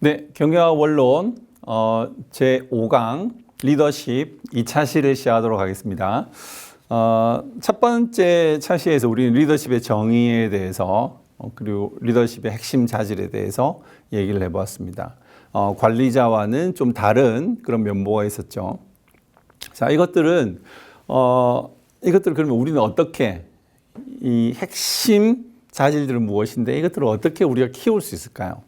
네, 경영학 원론 제5강 리더십 2차 시를 시작하도록 하겠습니다. 첫 번째 차시에서 우리는 리더십의 정의에 대해서 그리고 리더십의 핵심 자질에 대해서 얘기를 해보았습니다. 관리자와는 좀 다른 그런 면모가 있었죠. 자, 이것들을 그러면 우리는 어떻게 이 핵심 자질들은 무엇인데 이것들을 어떻게 우리가 키울 수 있을까요?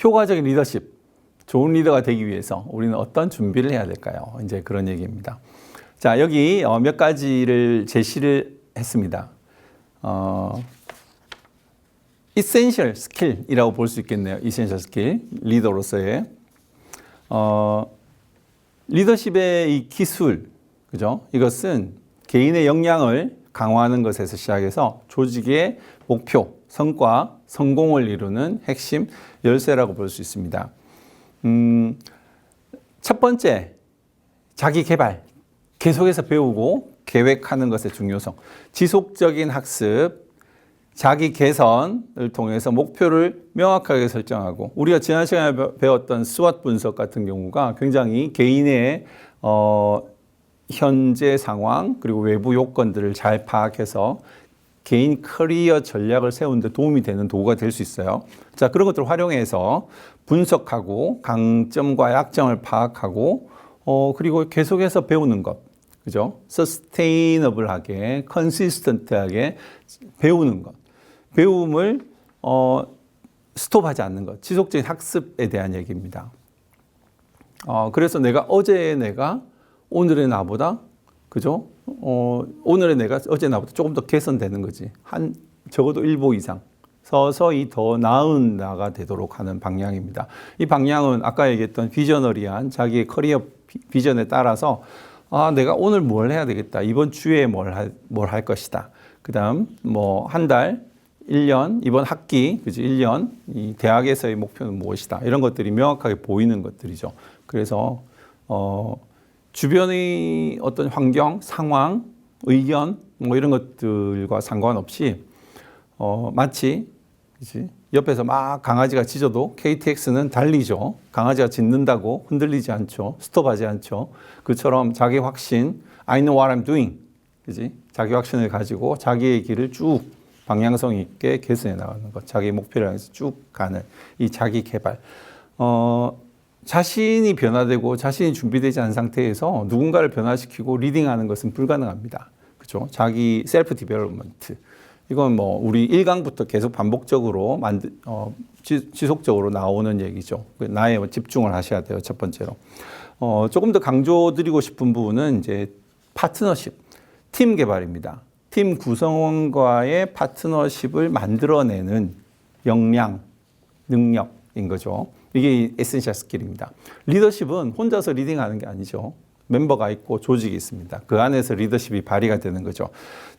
효과적인 리더십, 좋은 리더가 되기 위해서 우리는 어떤 준비를 해야 될까요? 이제 그런 얘기입니다. 자, 여기 몇 가지를 제시를 했습니다. essential skill이라고 볼 수 있겠네요. essential skill, 리더로서의. 리더십의 이 기술, 그죠? 이것은 개인의 역량을 강화하는 것에서 시작해서 조직의 목표, 성과, 성공을 이루는 핵심 열쇠라고 볼 수 있습니다. 첫 번째, 자기 개발, 계속해서 배우고 계획하는 것의 중요성, 지속적인 학습, 자기 개선을 통해서 목표를 명확하게 설정하고, 우리가 지난 시간에 배웠던 스왓 분석 같은 경우가 굉장히 개인의 현재 상황 그리고 외부 요건들을 잘 파악해서 개인 커리어 전략을 세우는 데 도움이 되는 도구가 될 수 있어요. 자, 그런 것들을 활용해서 분석하고 강점과 약점을 파악하고 그리고 계속해서 배우는 것. 그죠? 서스테이너블하게, 컨시스턴트하게 배우는 것. 배움을 스톱하지 않는 것. 지속적인 학습에 대한 얘기입니다. 그래서 어제의 내가 오늘의 나보다, 그죠? 오늘의 내가 어제 나보다 조금 더 개선되는 거지. 적어도 1보 이상. 서서히 더 나은 나가 되도록 하는 방향입니다. 이 방향은 아까 얘기했던 비저너리한 자기의 커리어 비전에 따라서 내가 오늘 뭘 해야 되겠다. 이번 주에 뭘 할 것이다. 그 다음, 한 달, 1년, 이번 학기, 그죠? 1년, 이 대학에서의 목표는 무엇이다. 이런 것들이 명확하게 보이는 것들이죠. 그래서, 주변의 어떤 환경, 상황, 의견, 이런 것들과 상관없이, 마치, 그치? 옆에서 막 강아지가 짖어도 KTX는 달리죠. 강아지가 짖는다고 흔들리지 않죠. 스톱하지 않죠. 그처럼 자기 확신, I know what I'm doing. 그치? 자기 확신을 가지고 자기의 길을 쭉 방향성 있게 개선해 나가는 것. 자기 목표를 향해서 쭉 가는 이 자기 개발. 자신이 변화되고 자신이 준비되지 않은 상태에서 누군가를 변화시키고 리딩하는 것은 불가능합니다. 그렇죠? 자기 셀프 디벨롭먼트. 이건 우리 1강부터 계속 반복적으로 지속적으로 나오는 얘기죠. 나에 집중을 하셔야 돼요. 첫 번째로. 조금 더 강조드리고 싶은 부분은 이제 파트너십, 팀 개발입니다. 팀 구성원과의 파트너십을 만들어내는 역량, 능력인 거죠. 이게 에센셜 스킬입니다. 리더십은 혼자서 리딩하는 게 아니죠. 멤버가 있고 조직이 있습니다. 그 안에서 리더십이 발휘가 되는 거죠.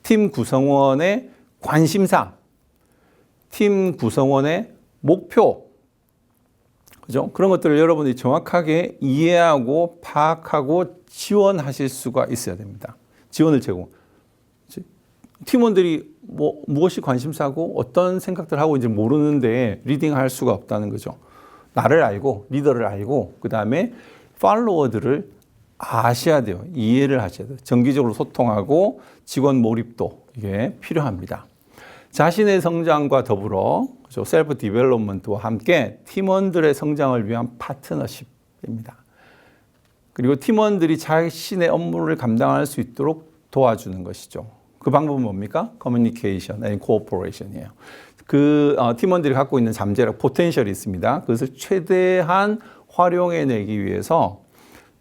팀 구성원의 관심사, 팀 구성원의 목표, 그죠? 그런 것들을 여러분이 정확하게 이해하고 파악하고 지원하실 수가 있어야 됩니다. 지원을 제공. 팀원들이 무엇이 관심사고 어떤 생각들을 하고 있는지 모르는데 리딩할 수가 없다는 거죠. 나를 알고 리더를 알고 그 다음에 팔로워들을 아셔야 돼요. 이해를 하셔야 돼요. 정기적으로 소통하고 직원 몰입도 이게 필요합니다. 자신의 성장과 더불어 셀프 디벨롭먼트와 함께 팀원들의 성장을 위한 파트너십입니다. 그리고 팀원들이 자신의 업무를 감당할 수 있도록 도와주는 것이죠. 그 방법은 뭡니까? 커뮤니케이션 and 코오퍼레이션이에요. 팀원들이 갖고 있는 잠재력, 포텐셜이 있습니다. 그것을 최대한 활용해내기 위해서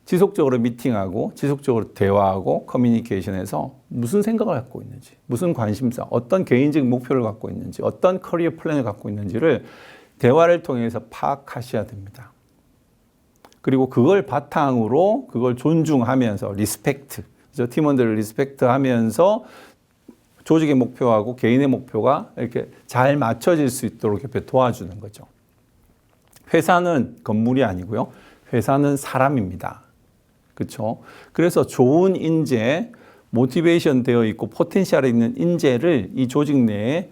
지속적으로 미팅하고, 지속적으로 대화하고, 커뮤니케이션에서 무슨 생각을 갖고 있는지, 무슨 관심사, 어떤 개인적 목표를 갖고 있는지, 어떤 커리어 플랜을 갖고 있는지를 대화를 통해서 파악하셔야 됩니다. 그리고 그걸 바탕으로, 그걸 존중하면서, 리스펙트, 팀원들을 리스펙트하면서 조직의 목표하고 개인의 목표가 이렇게 잘 맞춰질 수 있도록 이렇게 도와주는 거죠. 회사는 건물이 아니고요. 회사는 사람입니다. 그렇죠? 그래서 좋은 인재, 모티베이션 되어 있고 포텐셜이 있는 인재를 이 조직 내에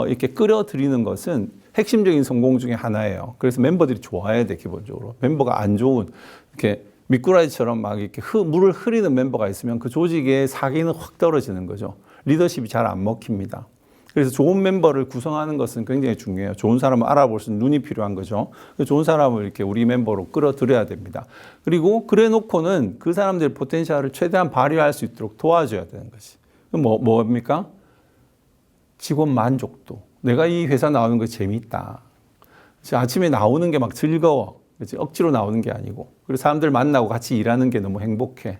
이렇게 끌어들이는 것은 핵심적인 성공 중에 하나예요. 그래서 멤버들이 좋아야 돼, 기본적으로. 멤버가 안 좋은, 이렇게 미꾸라지처럼 막 이렇게 물을 흐리는 멤버가 있으면 그 조직의 사기는 확 떨어지는 거죠. 리더십이 잘 안 먹힙니다. 그래서 좋은 멤버를 구성하는 것은 굉장히 중요해요. 좋은 사람을 알아볼 수 있는 눈이 필요한 거죠. 좋은 사람을 이렇게 우리 멤버로 끌어들여야 됩니다. 그리고 그래 놓고는 그 사람들의 포텐셜을 최대한 발휘할 수 있도록 도와줘야 되는 거지. 뭡니까? 직원 만족도. 내가 이 회사 나오는 거 재밌다. 아침에 나오는 게 막 즐거워. 그치? 억지로 나오는 게 아니고. 그리고 사람들 만나고 같이 일하는 게 너무 행복해.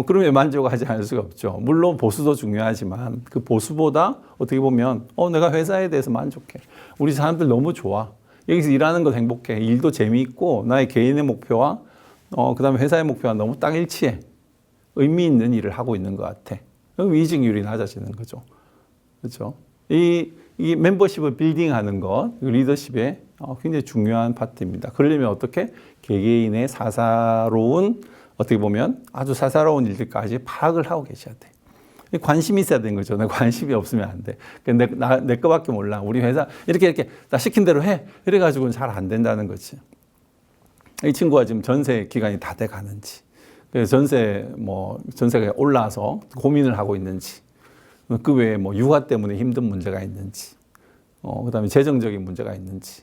그러면 만족하지 않을 수가 없죠. 물론 보수도 중요하지만 그 보수보다 어떻게 보면 내가 회사에 대해서 만족해. 우리 사람들 너무 좋아. 여기서 일하는 거 행복해. 일도 재미있고 나의 개인의 목표와 그다음에 회사의 목표와 너무 딱 일치해. 의미 있는 일을 하고 있는 것 같아. 그럼 이직률이 낮아지는 거죠. 그렇죠? 이 멤버십을 빌딩하는 것, 리더십의 굉장히 중요한 파트입니다. 그러려면 어떻게? 개개인의 사사로운 어떻게 보면 아주 사사로운 일들까지 파악을 하고 계셔야 돼. 관심이 있어야 되는 거죠. 내 관심이 없으면 안 돼. 내 거밖에 몰라. 우리 회사 이렇게 나 시킨 대로 해. 이래가지고는 잘 안 된다는 거지. 이 친구가 지금 전세 기간이 다 돼 가는지, 전세가 올라서 고민을 하고 있는지, 그 외에 육아 때문에 힘든 문제가 있는지, 그다음에 재정적인 문제가 있는지,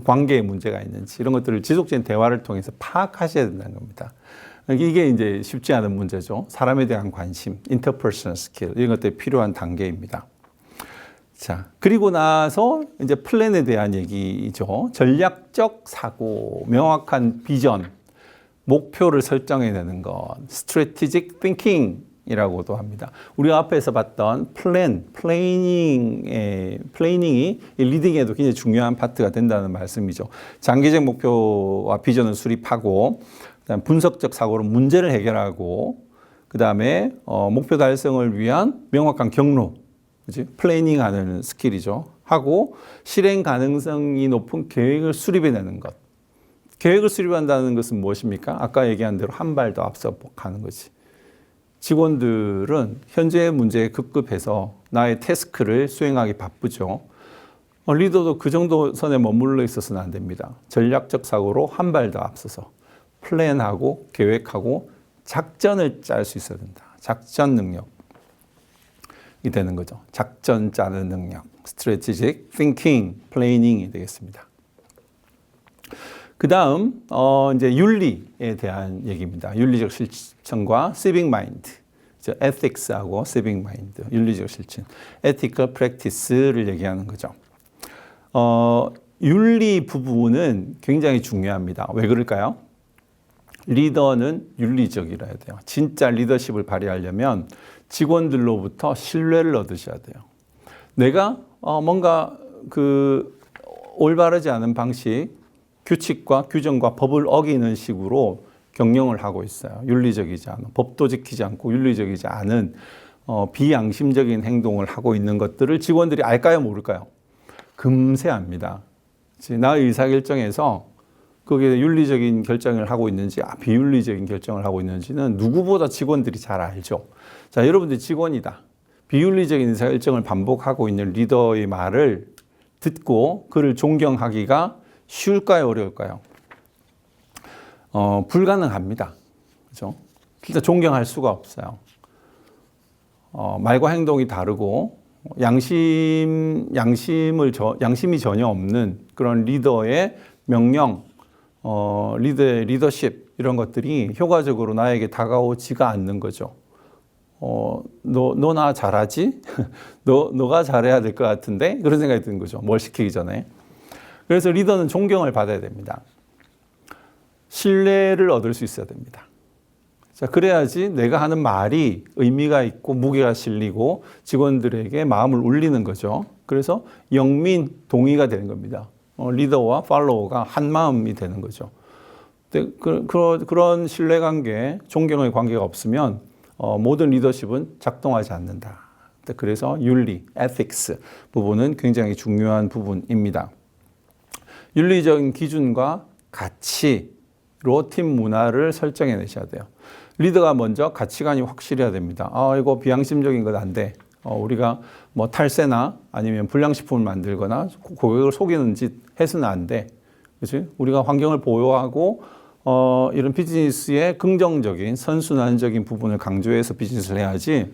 관계의 문제가 있는지 이런 것들을 지속적인 대화를 통해서 파악하셔야 된다는 겁니다. 이게 이제 쉽지 않은 문제죠. 사람에 대한 관심, interpersonal skill 이런 것들이 필요한 단계입니다. 자, 그리고 나서 이제 플랜에 대한 얘기죠. 전략적 사고, 명확한 비전, 목표를 설정해내는 것, strategic thinking이라고도 합니다. 우리가 앞에서 봤던 플래닝이 리딩에도 굉장히 중요한 파트가 된다는 말씀이죠. 장기적 목표와 비전을 수립하고, 그다음 분석적 사고로 문제를 해결하고, 그다음에 목표 달성을 위한 명확한 경로, 그치? 플래닝하는 스킬이죠. 하고 실행 가능성이 높은 계획을 수립해내는 것. 계획을 수립한다는 것은 무엇입니까? 아까 얘기한 대로 한 발 더 앞서 가는 거지. 직원들은 현재의 문제에 급급해서 나의 태스크를 수행하기 바쁘죠. 리더도 그 정도 선에 머물러 있어서는 안 됩니다. 전략적 사고로 한 발 더 앞서서 플랜하고 계획하고 작전을 짤 수 있어야 된다. 작전 능력이 되는 거죠. 작전 짜는 능력, strategic thinking, planning이 되겠습니다. 그 다음 이제 윤리에 대한 얘기입니다. 윤리적 실천과 civic mind, ethics하고 civic mind, 윤리적 실천, ethical practice를 얘기하는 거죠. 윤리 부분은 굉장히 중요합니다. 왜 그럴까요? 리더는 윤리적이라야 돼요. 진짜 리더십을 발휘하려면 직원들로부터 신뢰를 얻으셔야 돼요. 내가 뭔가 올바르지 않은 방식, 규칙과 규정과 법을 어기는 식으로 경영을 하고 있어요. 윤리적이지 않은, 법도 지키지 않고 윤리적이지 않은 비양심적인 행동을 하고 있는 것들을 직원들이 알까요, 모를까요? 금세 압니다. 나의 의사결정에서 그게 윤리적인 결정을 하고 있는지 비윤리적인 결정을 하고 있는지는 누구보다 직원들이 잘 알죠. 자, 여러분들 직원이다. 비윤리적인 의사결정을 반복하고 있는 리더의 말을 듣고 그를 존경하기가 쉬울까요, 어려울까요? 불가능합니다. 그죠? 진짜 존경할 수가 없어요. 말과 행동이 다르고 양심이 전혀 없는 그런 리더의 명령, 리더의 리더십 이런 것들이 효과적으로 나에게 다가오지가 않는 거죠. 너 나 잘하지? 너가 잘해야 될 것 같은데? 그런 생각이 드는 거죠. 뭘 시키기 전에. 그래서 리더는 존경을 받아야 됩니다. 신뢰를 얻을 수 있어야 됩니다. 자, 그래야지 내가 하는 말이 의미가 있고 무게가 실리고 직원들에게 마음을 울리는 거죠. 그래서 영민 동의가 되는 겁니다. 리더와 팔로워가 한 마음이 되는 거죠. 그런 신뢰관계, 존경의 관계가 없으면 모든 리더십은 작동하지 않는다. 그래서 윤리, ethics 부분은 굉장히 중요한 부분입니다. 윤리적인 기준과 가치로 팀 문화를 설정해 내셔야 돼요. 리더가 먼저 가치관이 확실해야 됩니다. 이거 비양심적인 건 안 돼. 우리가 뭐 탈세나 아니면 불량식품을 만들거나 고객을 속이는 짓 해서는 안 돼. 그렇지? 우리가 환경을 보호하고 이런 비즈니스의 긍정적인 선순환적인 부분을 강조해서 비즈니스를 해야지.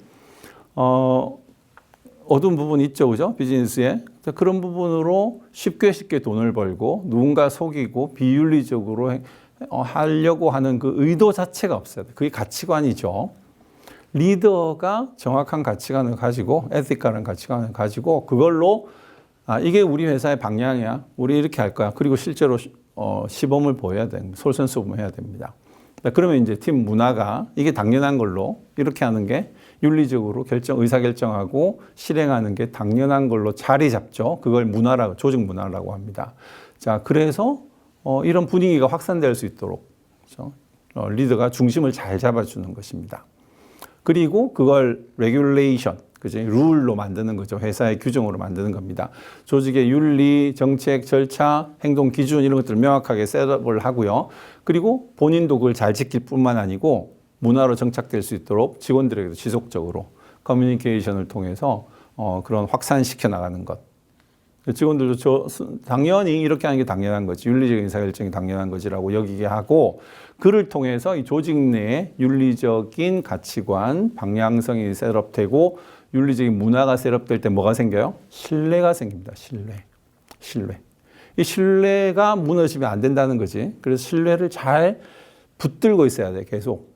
어두운 부분이 있죠, 그죠? 비즈니스에. 그런 부분으로 쉽게 돈을 벌고 누군가 속이고 비윤리적으로 하려고 하는 그 의도 자체가 없어요. 그게 가치관이죠. 리더가 정확한 가치관을 가지고 에티컬한 가치관을 가지고 그걸로 이게 우리 회사의 방향이야. 우리 이렇게 할 거야. 그리고 실제로 시범을 보여야 됩니다. 솔선수범해야 됩니다. 그러면 이제 팀 문화가 이게 당연한 걸로 이렇게 하는 게 윤리적으로 의사결정하고 실행하는 게 당연한 걸로 자리 잡죠. 그걸 문화라고, 조직 문화라고 합니다. 자, 그래서 이런 분위기가 확산될 수 있도록 그렇죠? 리더가 중심을 잘 잡아주는 것입니다. 그리고 그걸 레귤레이션, 그죠? 룰로 만드는 거죠. 회사의 규정으로 만드는 겁니다. 조직의 윤리, 정책, 절차, 행동 기준 이런 것들을 명확하게 셋업을 하고요. 그리고 본인도 그걸 잘 지킬 뿐만 아니고 문화로 정착될 수 있도록 직원들에게도 지속적으로 커뮤니케이션을 통해서 그런 확산시켜 나가는 것. 직원들도 당연히 이렇게 하는 게 당연한 거지. 윤리적인 의사결정이 당연한 거지라고 여기게 하고 그를 통해서 이 조직 내에 윤리적인 가치관, 방향성이 셋업되고 윤리적인 문화가 셋업될 때 뭐가 생겨요? 신뢰가 생깁니다. 신뢰. 이 신뢰가 무너지면 안 된다는 거지. 그래서 신뢰를 잘 붙들고 있어야 돼. 계속.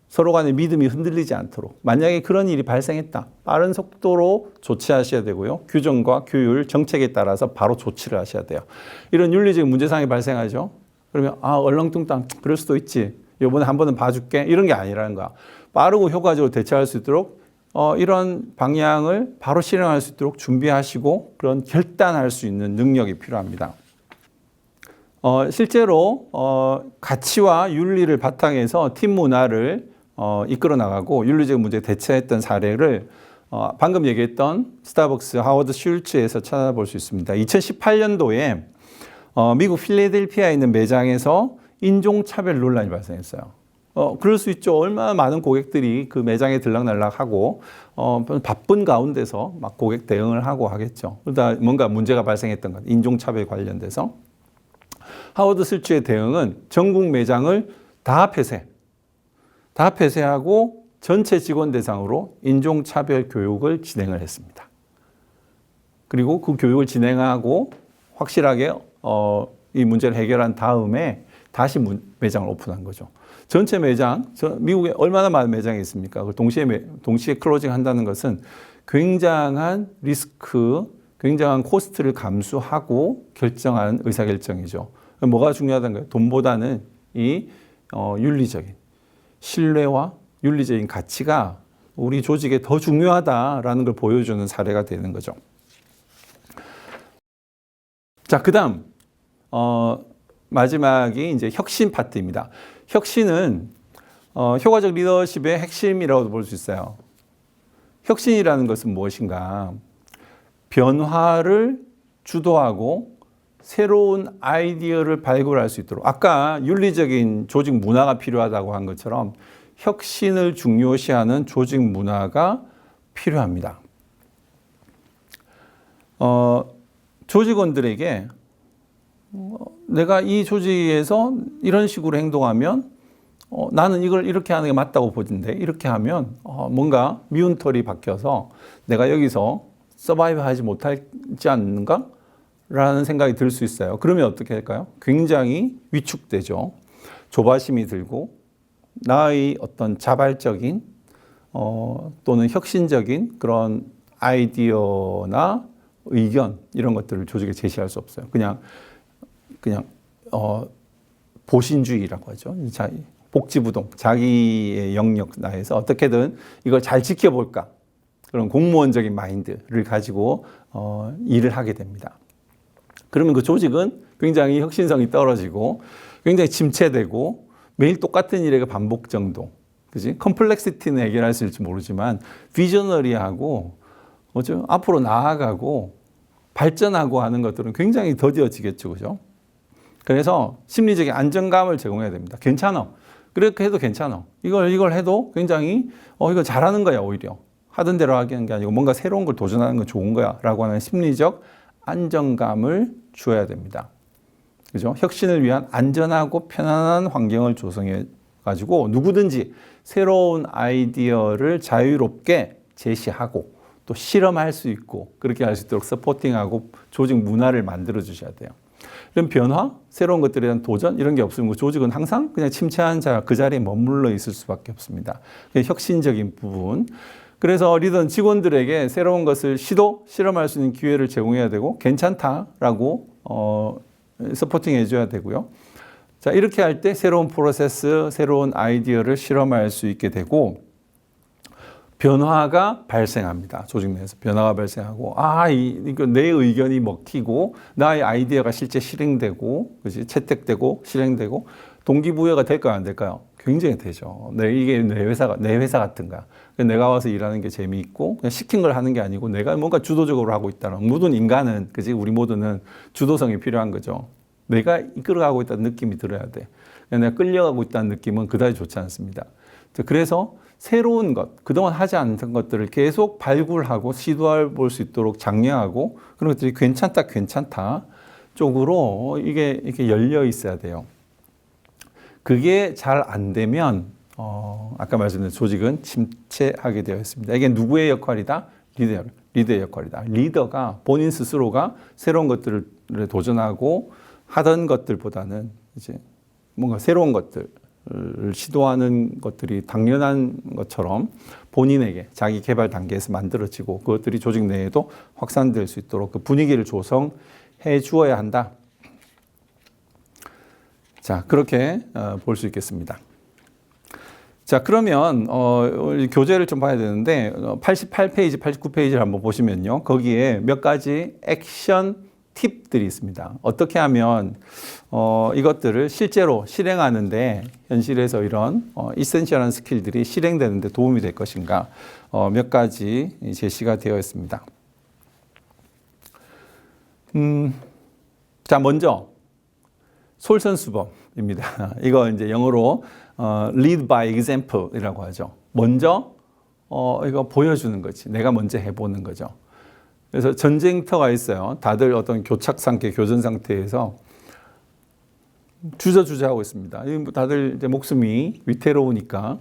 서로 간의 믿음이 흔들리지 않도록. 만약에 그런 일이 발생했다. 빠른 속도로 조치하셔야 되고요. 규정과 규율, 정책에 따라서 바로 조치를 하셔야 돼요. 이런 윤리적인 문제상이 발생하죠. 그러면 얼렁뚱땅 그럴 수도 있지. 이번에 한 번은 봐줄게. 이런 게 아니라는 거야. 빠르고 효과적으로 대처할 수 있도록 이런 방향을 바로 실행할 수 있도록 준비하시고 그런 결단할 수 있는 능력이 필요합니다. 실제로 가치와 윤리를 바탕에서 팀 문화를 이끌어 나가고 윤리적 문제에 대처했던 사례를 방금 얘기했던 스타벅스 하워드 슐츠에서 찾아볼 수 있습니다. 2018년도에 미국 필라델피아에 있는 매장에서 인종차별 논란이 발생했어요. 그럴 수 있죠. 얼마나 많은 고객들이 그 매장에 들락날락하고 바쁜 가운데서 막 고객 대응을 하고 하겠죠. 그러다 뭔가 문제가 발생했던 것, 인종차별 관련돼서. 하워드 슐츠의 대응은 전국 매장을 다 폐쇄하고 전체 직원 대상으로 인종차별 교육을 진행을 했습니다. 그리고 그 교육을 진행하고 확실하게 이 문제를 해결한 다음에 다시 매장을 오픈한 거죠. 전체 매장, 미국에 얼마나 많은 매장이 있습니까? 동시에 클로징 한다는 것은 굉장한 리스크, 굉장한 코스트를 감수하고 결정한 의사결정이죠. 뭐가 중요하다는 거예요? 돈보다는 이 윤리적인 신뢰와 윤리적인 가치가 우리 조직에 더 중요하다라는 걸 보여주는 사례가 되는 거죠. 자, 그다음 마지막이 이제 혁신 파트입니다. 혁신은 효과적 리더십의 핵심이라고도 볼 수 있어요. 혁신이라는 것은 무엇인가? 변화를 주도하고 새로운 아이디어를 발굴할 수 있도록 아까 윤리적인 조직 문화가 필요하다고 한 것처럼 혁신을 중요시하는 조직 문화가 필요합니다. 조직원들에게 내가 이 조직에서 이런 식으로 행동하면 나는 이걸 이렇게 하는 게 맞다고 보는데 이렇게 하면 뭔가 미운 털이 박혀서 내가 여기서 서바이브 하지 못하지 않는가? 라는 생각이 들 수 있어요. 그러면 어떻게 할까요? 굉장히 위축되죠. 조바심이 들고 나의 어떤 자발적인 또는 혁신적인 그런 아이디어나 의견 이런 것들을 조직에 제시할 수 없어요. 그냥 보신주의라고 하죠. 복지부동, 자기의 영역 내에서 어떻게든 이걸 잘 지켜볼까 그런 공무원적인 마인드를 가지고 일을 하게 됩니다. 그러면 그 조직은 굉장히 혁신성이 떨어지고 굉장히 침체되고 매일 똑같은 일의 반복 정도. 그지? 컴플렉시티는 해결할 수 있을지 모르지만 비저너리하고 앞으로 나아가고 발전하고 하는 것들은 굉장히 더뎌지겠죠. 그죠? 그래서 심리적인 안정감을 제공해야 됩니다. 괜찮아. 그렇게 해도 괜찮아. 이걸 해도 굉장히 이거 잘하는 거야 오히려. 하던 대로 하는 게 아니고 뭔가 새로운 걸 도전하는 건 좋은 거야 라고 하는 심리적 안정감을 주어야 됩니다. 그죠? 혁신을 위한 안전하고 편안한 환경을 조성해 가지고 누구든지 새로운 아이디어를 자유롭게 제시하고 또 실험할 수 있고 그렇게 할 수 있도록 서포팅하고 조직 문화를 만들어 주셔야 돼요. 이런 변화, 새로운 것들에 대한 도전 이런 게 없으면 조직은 항상 그냥 침체한 그 자리에 머물러 있을 수밖에 없습니다. 혁신적인 부분. 그래서 리더는 직원들에게 새로운 것을 실험할 수 있는 기회를 제공해야 되고 괜찮다라고 서포팅 해줘야 되고요. 자, 이렇게 할 때 새로운 프로세스, 새로운 아이디어를 실험할 수 있게 되고 변화가 발생합니다. 조직 내에서 변화가 발생하고 이거 내 의견이 먹히고 나의 아이디어가 실제 실행되고 그렇지? 채택되고 실행되고 동기부여가 될까요? 안 될까요? 굉장히 되죠. 이게 내 회사 같은가. 내가 와서 일하는 게 재미있고 그냥 시킨 걸 하는 게 아니고 내가 뭔가 주도적으로 하고 있다는 모든 인간은 그지 우리 모두는 주도성이 필요한 거죠. 내가 이끌어가고 있다는 느낌이 들어야 돼. 내가 끌려가고 있다는 느낌은 그다지 좋지 않습니다. 그래서 새로운 것, 그동안 하지 않던 것들을 계속 발굴하고 시도해 볼 수 있도록 장려하고 그런 것들이 괜찮다 쪽으로 이게 열려 있어야 돼요. 그게 잘 안 되면 아까 말씀드린 조직은 침체하게 되어 있습니다. 이게 누구의 역할이다? 리더의 역할이다. 리더가 본인 스스로가 새로운 것들을 도전하고 하던 것들보다는 이제 뭔가 새로운 것들을 시도하는 것들이 당연한 것처럼 본인에게 자기 개발 단계에서 만들어지고 그것들이 조직 내에도 확산될 수 있도록 그 분위기를 조성해 주어야 한다. 자, 그렇게 볼 수 있겠습니다. 자, 그러면 교재를 좀 봐야 되는데 88페이지, 89페이지를 한번 보시면요. 거기에 몇 가지 액션 팁들이 있습니다. 어떻게 하면 이것들을 실제로 실행하는데 현실에서 이런 이센셜한 스킬들이 실행되는 데 도움이 될 것인가 몇 가지 제시가 되어 있습니다. 자, 먼저 솔선수범입니다. 이거 이제 영어로 lead by example이라고 하죠. 먼저 이거 보여주는 거지. 내가 먼저 해보는 거죠. 그래서 전쟁터가 있어요. 다들 어떤 교착 상태, 교전 상태에서 주저하고 있습니다. 다들 이제 목숨이 위태로우니까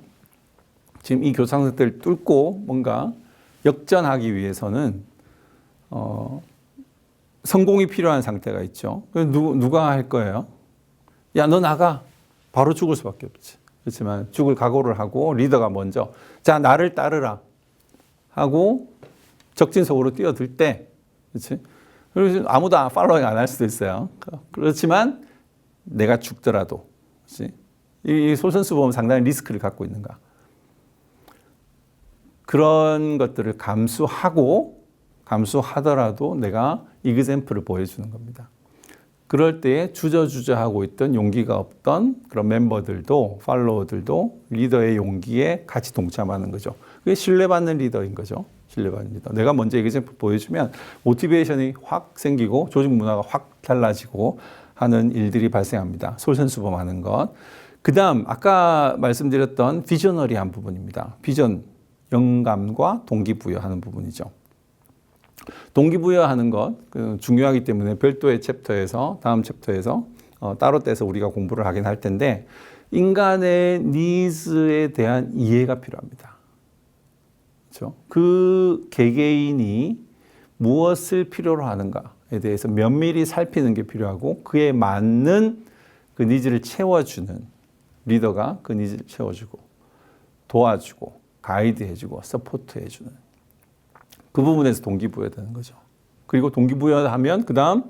지금 이 교착 상태를 뚫고 뭔가 역전하기 위해서는 성공이 필요한 상태가 있죠. 누가 할 거예요? 야, 너 나가. 바로 죽을 수밖에 없지. 그렇지만 죽을 각오를 하고 리더가 먼저 자, 나를 따르라 하고 적진석으로 뛰어들 때, 그렇지? 그리고 아무도 팔로잉 안 할 수도 있어요. 그렇지만 내가 죽더라도, 그렇지? 이 솔선수범은 상당히 리스크를 갖고 있는가? 그런 것들을 감수하더라도 내가 이그젬플을 보여주는 겁니다. 그럴 때에 주저하고 있던 용기가 없던 그런 멤버들도, 팔로워들도 리더의 용기에 같이 동참하는 거죠. 그게 신뢰받는 리더인 거죠. 신뢰받는 리더. 내가 먼저 이그젬플 보여주면 모티베이션이 확 생기고 조직 문화가 확 달라지고 하는 일들이 발생합니다. 솔선수범하는 것. 그 다음 아까 말씀드렸던 비저너리한 부분입니다. 비전, 영감과 동기부여하는 부분이죠. 동기부여하는 것 중요하기 때문에 별도의 챕터에서 다음 챕터에서 따로 떼서 우리가 공부를 하긴 할 텐데 인간의 니즈에 대한 이해가 필요합니다. 그렇죠? 그 개개인이 무엇을 필요로 하는가에 대해서 면밀히 살피는 게 필요하고 그에 맞는 그 니즈를 채워주는 리더가 그 니즈를 채워주고 도와주고 가이드해주고 서포트해주는 그 부분에서 동기부여되는 거죠. 그리고 동기부여하면 그 다음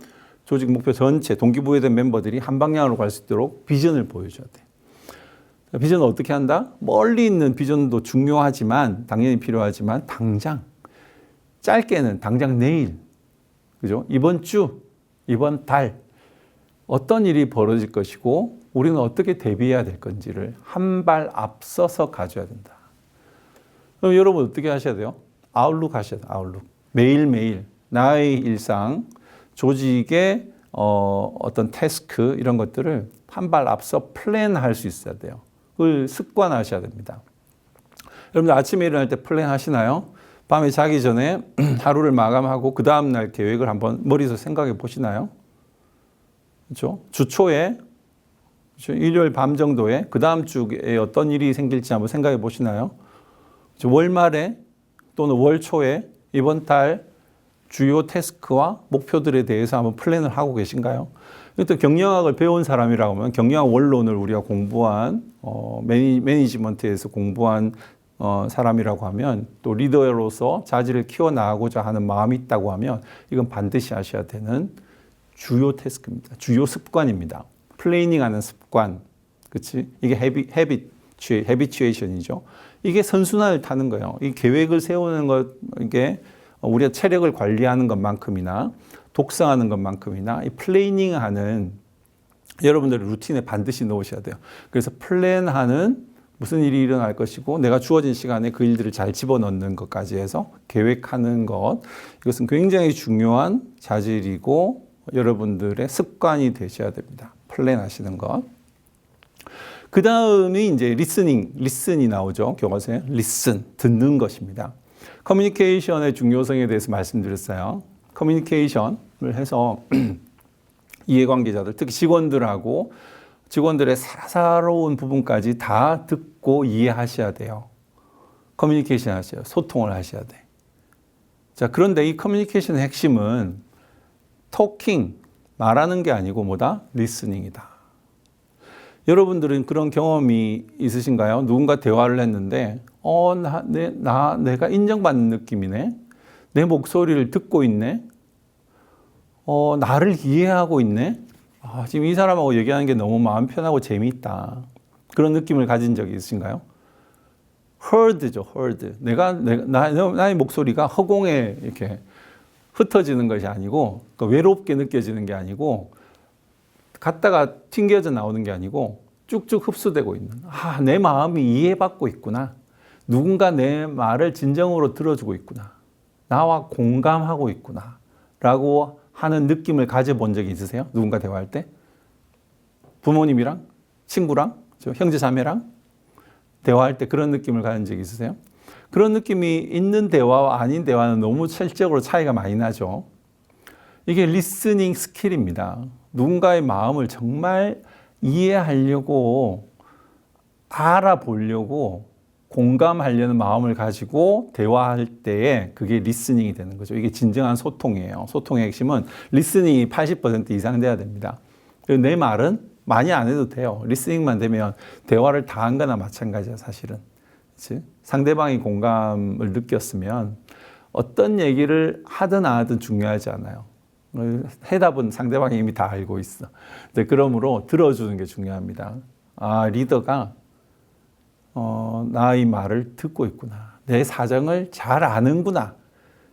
조직 목표 전체 동기부여된 멤버들이 한 방향으로 갈 수 있도록 비전을 보여줘야 돼. 비전을 어떻게 한다? 멀리 있는 비전도 중요하지만 당연히 필요하지만 당장 짧게는 당장 내일, 그죠? 이번 주, 이번 달 어떤 일이 벌어질 것이고 우리는 어떻게 대비해야 될 건지를 한 발 앞서서 가져야 된다. 그럼 여러분 어떻게 하셔야 돼요? 아웃룩 하셔야 돼요. 아웃룩. 매일매일 나의 일상, 조직의 어떤 태스크 이런 것들을 한 발 앞서 플랜할 수 있어야 돼요. 계획을 습관하셔야 됩니다. 여러분들 아침에 일어날 때 플랜 하시나요? 밤에 자기 전에 하루를 마감하고 그 다음날 계획을 한번 머릿속에 생각해 보시나요? 그렇죠? 주 초에, 그렇죠? 일요일 밤 정도에 그 다음 주에 어떤 일이 생길지 한번 생각해 보시나요? 그렇죠? 월말에 또는 월 초에 이번 달 주요 태스크와 목표들에 대해서 한번 플랜을 하고 계신가요? 또 경영학을 배운 사람이라고 하면 경영학 원론을 우리가 공부한 매니지먼트에서 공부한 사람이라고 하면 또 리더로서 자질을 키워나가고자 하는 마음이 있다고 하면 이건 반드시 하셔야 되는 주요 태스크입니다. 주요 습관입니다. 플래닝하는 습관, 그렇지? 이게 헤비추에이션이죠. 이게 선순환을 타는 거예요. 이 계획을 세우는 것, 이게 우리가 체력을 관리하는 것만큼이나 독서하는 것만큼이나 이 플래닝하는 여러분들의 루틴에 반드시 넣으셔야 돼요. 그래서 플랜하는 무슨 일이 일어날 것이고 내가 주어진 시간에 그 일들을 잘 집어넣는 것까지 해서 계획하는 것, 이것은 굉장히 중요한 자질이고 여러분들의 습관이 되셔야 됩니다. 플랜하시는 것. 그 다음이 이제 리슨이 나오죠. 교과서에 리슨, 듣는 것입니다. 커뮤니케이션의 중요성에 대해서 말씀드렸어요. 커뮤니케이션을 해서 이해관계자들, 특히 직원들의 사사로운 부분까지 다 듣고 이해하셔야 돼요. 커뮤니케이션 하셔야, 소통을 하셔야 돼. 자, 그런데 이 커뮤니케이션의 핵심은 토킹, 말하는 게 아니고 뭐다? 리스닝이다. 여러분들은 그런 경험이 있으신가요? 누군가 대화를 했는데, 내가 인정받는 느낌이네? 내 목소리를 듣고 있네? 나를 이해하고 있네? 지금 이 사람하고 얘기하는 게 너무 마음 편하고 재미있다. 그런 느낌을 가진 적이 있으신가요? heard죠, heard. 나의 목소리가 허공에 이렇게 흩어지는 것이 아니고, 그러니까 외롭게 느껴지는 게 아니고, 갔다가 튕겨져 나오는 게 아니고, 쭉쭉 흡수되고 있는. 내 마음이 이해받고 있구나. 누군가 내 말을 진정으로 들어주고 있구나. 나와 공감하고 있구나. 라고 하는 느낌을 가져본 적이 있으세요? 누군가 대화할 때? 부모님이랑? 친구랑? 형제 자매랑? 대화할 때 그런 느낌을 가진 적이 있으세요? 그런 느낌이 있는 대화와 아닌 대화는 너무 실질적으로 차이가 많이 나죠. 이게 리스닝 스킬입니다. 누군가의 마음을 정말 이해하려고, 알아보려고, 공감하려는 마음을 가지고 대화할 때에 그게 리스닝이 되는 거죠. 이게 진정한 소통이에요. 소통의 핵심은 리스닝이 80% 이상 돼야 됩니다. 그리고 내 말은 많이 안 해도 돼요. 리스닝만 되면 대화를 다 한 거나 마찬가지야, 사실은. 그치? 상대방이 공감을 느꼈으면 어떤 얘기를 하든 안 하든 중요하지 않아요. 해답은 상대방이 이미 다 알고 있어. 그러므로 들어주는 게 중요합니다. 리더가 나의 말을 듣고 있구나. 내 사정을 잘 아는구나.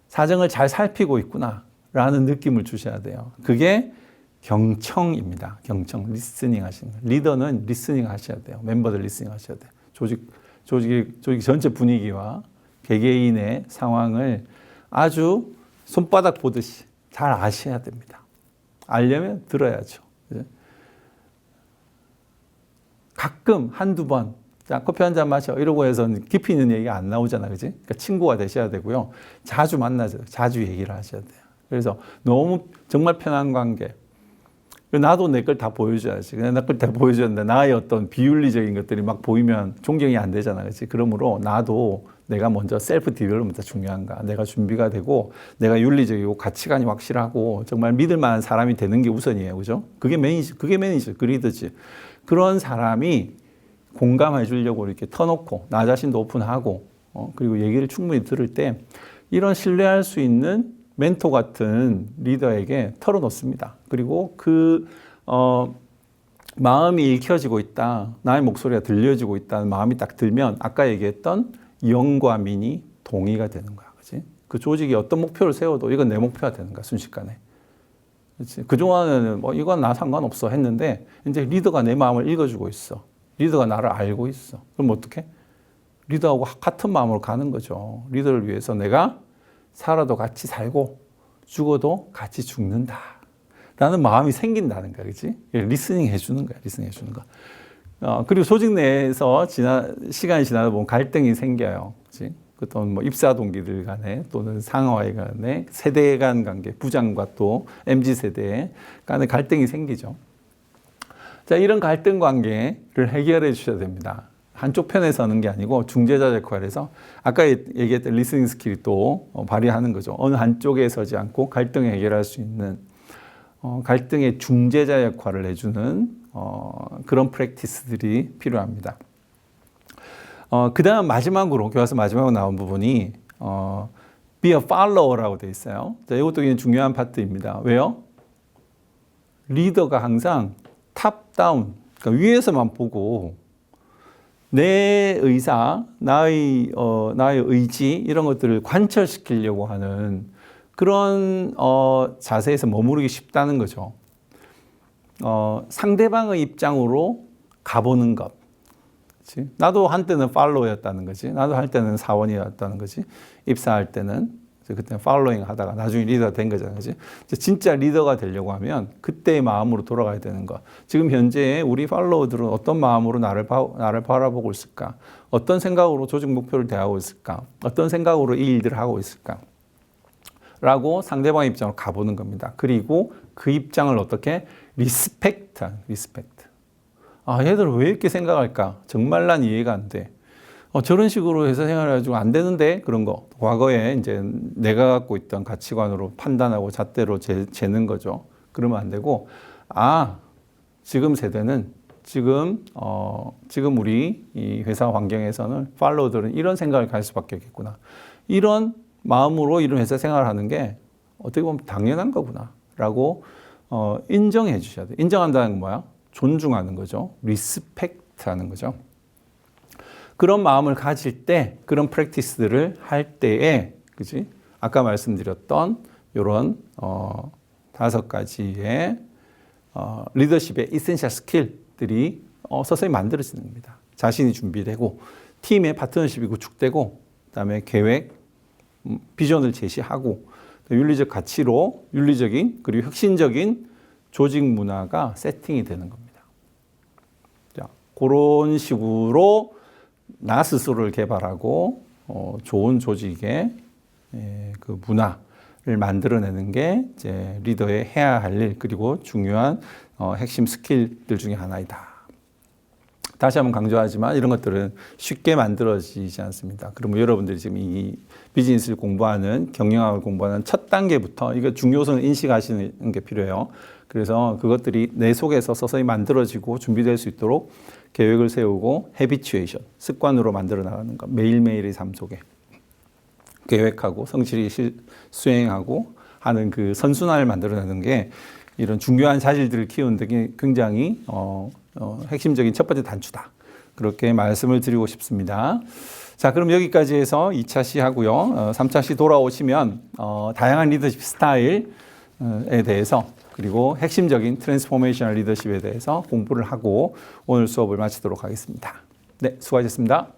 사정을 잘 살피고 있구나. 라는 느낌을 주셔야 돼요. 그게 경청입니다. 경청, 리스닝 하시는 거예요. 리더는 리스닝 하셔야 돼요. 멤버들 리스닝 하셔야 돼요. 조직 전체 분위기와 개개인의 상황을 아주 손바닥 보듯이 잘 아셔야 됩니다. 알려면 들어야죠. 가끔 한두 번, 자, 커피 한 잔 마셔. 이러고 해서는 깊이 있는 얘기가 안 나오잖아. 그지? 그러니까 친구가 되셔야 되고요. 자주 만나죠. 자주 얘기를 하셔야 돼요. 그래서 너무 정말 편한 관계. 나도 내 걸 다 보여줘야지. 내 걸 다 보여줬는데 나의 어떤 비윤리적인 것들이 막 보이면 존경이 안 되잖아. 그렇지? 그러므로 나도 내가 먼저 셀프 디벨롭먼트가 중요한가. 내가 준비가 되고 내가 윤리적이고 가치관이 확실하고 정말 믿을 만한 사람이 되는 게 우선이에요. 그죠? 그게 매니저, 그 리더지. 그런 사람이 공감해 주려고 이렇게 터놓고 나 자신도 오픈하고 그리고 얘기를 충분히 들을 때 이런 신뢰할 수 있는 멘토 같은 리더에게 털어놓습니다. 그리고 마음이 읽혀지고 있다. 나의 목소리가 들려지고 있다는 마음이 딱 들면 아까 얘기했던 영과 민이 동의가 되는 거야. 그치? 그 조직이 어떤 목표를 세워도 이건 내 목표가 되는 거야. 순식간에. 그치? 그동안에는 이건 나 상관없어 했는데 이제 리더가 내 마음을 읽어주고 있어. 리더가 나를 알고 있어. 그럼 어떡해? 리더하고 같은 마음으로 가는 거죠. 리더를 위해서 내가 살아도 같이 살고 죽어도 같이 죽는다. 라는 마음이 생긴다는 거야. 그치? 리스닝 해주는 거야. 리스닝 해주는 거. 그리고 조직 내에서 시간이 지나다 보면 갈등이 생겨요. 그치? 또는 뭐 입사 동기들 간에 또는 상하이 간에 세대 간 관계, 부장과 또 MZ세대 간에 갈등이 생기죠. 자, 이런 갈등 관계를 해결해 주셔야 됩니다. 한쪽 편에 서는 게 아니고 중재자 역할에서 아까 얘기했던 리스닝 스킬이 또 발휘하는 거죠. 어느 한쪽에 서지 않고 갈등을 해결할 수 있는 갈등의 중재자 역할을 해주는 그런 프랙티스들이 필요합니다. 그 다음 마지막으로 교과서 마지막으로 나온 부분이 be a follower라고 되어 있어요. 자, 이것도 굉장히 중요한 파트입니다. 왜요? 리더가 항상 탑 다운, 그러니까 위에서만 보고 내 의사, 나의 의지 이런 것들을 관철시키려고 하는 그런 자세에서 머무르기 쉽다는 거죠. 상대방의 입장으로 가보는 것. 그치? 나도 한때는 팔로워였다는 거지. 나도 할 때는 사원이었다는 거지. 입사할 때는 그때 팔로잉 하다가 나중에 리더가 된 거잖아요. 그치? 진짜 리더가 되려고 하면 그때의 마음으로 돌아가야 되는 거. 지금 현재 우리 팔로워들은 어떤 마음으로 나를 바라보고 있을까? 어떤 생각으로 조직 목표를 대하고 있을까? 어떤 생각으로 이 일들을 하고 있을까? 라고 상대방의 입장으로 가보는 겁니다. 그리고 그 입장을 어떻게? 리스펙트. 얘들 왜 이렇게 생각할까? 정말 난 이해가 안 돼. 저런 식으로 회사 생활해가지고 안 되는데? 그런 거. 과거에 이제 내가 갖고 있던 가치관으로 판단하고 잣대로 재는 거죠. 그러면 안 되고, 지금 세대는 지금 우리 이 회사 환경에서는 팔로워들은 이런 생각을 가질 수밖에 없겠구나. 이런 마음으로 이런 회사 생활을 하는 게 어떻게 보면 당연한 거구나. 라고 인정해 주셔야 돼요. 인정한다는 건 뭐야? 존중하는 거죠. 리스펙트 하는 거죠. 그런 마음을 가질 때, 그런 프랙티스들을 할 때에, 그지? 아까 말씀드렸던 이런 5가지의 리더십의 이센셜 스킬들이 서서히 만들어지는 겁니다. 자신이 준비되고, 팀의 파트너십이 구축되고, 그다음에 계획, 비전을 제시하고, 윤리적 가치로 윤리적인 그리고 혁신적인 조직 문화가 세팅이 되는 겁니다. 자, 그런 식으로 나 스스로를 개발하고 좋은 조직의 그 문화를 만들어내는 게 이제 리더의 해야 할 일 그리고 중요한 핵심 스킬들 중에 하나이다. 다시 한번 강조하지만 이런 것들은 쉽게 만들어지지 않습니다. 그러면 여러분들이 지금 이 비즈니스를 공부하는 경영학을 공부하는 첫 단계부터 이거 중요성을 인식하시는 게 필요해요. 그래서 그것들이 내 속에서 서서히 만들어지고 준비될 수 있도록 계획을 세우고 헤비추에이션, 습관으로 만들어 나가는 것. 매일매일의 삶 속에 계획하고 성실히 수행하고 하는 그 선순환을 만들어내는 게 이런 중요한 자질들을 키우는 데 굉장히 핵심적인 첫 번째 단추다. 그렇게 말씀을 드리고 싶습니다. 자, 그럼 여기까지 해서 2차 시 하고요. 3차 시 돌아오시면 다양한 리더십 스타일에 대해서 그리고 핵심적인 트랜스포메이셔널 리더십에 대해서 공부를 하고 오늘 수업을 마치도록 하겠습니다. 네, 수고하셨습니다.